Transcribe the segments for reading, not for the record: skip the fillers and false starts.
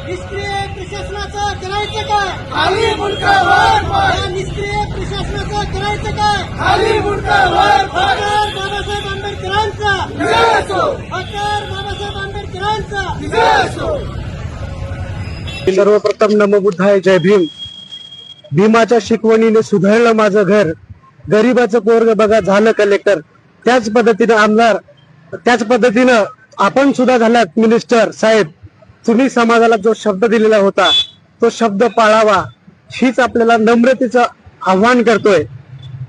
निष्क्रिय प्रशासनाचं करायचं काय? खाली मुंडका वर पाय, या निष्क्रिय प्रशासनाचं करायचं काय? खाली मुंडका वर पाय. डॉक्टर बाबासाहेब आंबेडकरांचा विजय असो, डॉक्टर बाबासाहेब आंबेडकरांचा विजय असो. सर्वप्रथम नमो बुद्धाय, जय भीम. भीमाच्या शिकवणीने सुधारलं माझं घर, गरीबाचं पोरग बघा झालं कलेक्टर. त्याच पद्धतीनं आमदार, त्याच पद्धतीनं आपण सुद्धा झालात मिनिस्टर साहेब. तुम्ही समाजाला जो शब्द दिलेला होता तो शब्द पाळावा, हीच आपल्याला नम्रतेचं आव्हान करतोय.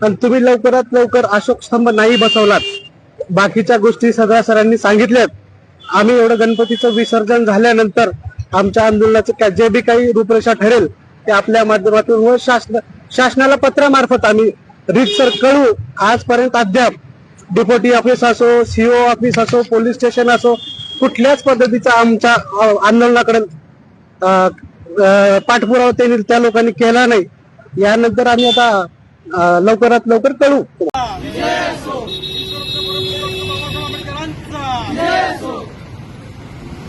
आणि तुम्ही लवकरात लवकर अशोक स्तंभ नाही बसवलात. बाकीच्या गोष्टी सगळ्या सरांनी सांगितल्यात. आम्ही एवढं गणपतीचं विसर्जन झाल्यानंतर आमच्या आंदोलनाचं जे बी काही रूपरेषा ठरेल ते आपल्या माध्यमातून व शासनाला पत्रामार्फत आम्ही रीतसर कळू. आजपर्यंत अद्याप डेप्युटी ऑफिस असो, सीओ ऑफिस असो, पोलीस स्टेशन असो, कुठल्याच पद्धतीचा आमच्या आंदोलनाकडे पाठपुरावा त्यांनी त्या लोकांनी केला नाही. यानंतर आम्ही आता लवकरात लवकर कळू.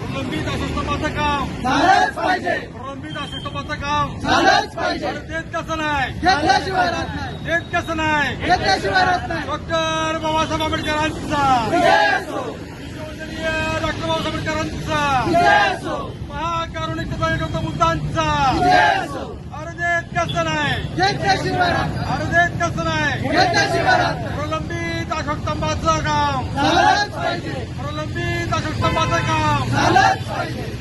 प्रलंबित अशोकस्तंभाचं काम झालंच पाहिजे, प्रलंबित अशोकस्तंभाचं काम झालंच पाहिजे. देत कसं नाही, घेतल्याशिवाय राहत नाही, देत कसं नाही. घेतल्याशिवाय राहत नाही. डॉक्टर बाबासाहेब आंबेडकरांचा विजय असो, विश्ववंदनीय डॉक्टर बाबासाहेब आंबेडकरांचा विजय असो, महाकारुणिक गौतम बुद्धांचा विजय असो. अरे देत कसं नाही, घेतल्याशिवाय राहत नाही, अरे देत कसं नाही. घेतल्याशिवाय राहत नाही. प्रलंबित अशोकस्तंभाचं काम झालंच पाहिजे, प्रलंबित अशोकस्तंभाचं काम झालंच पाहिजे.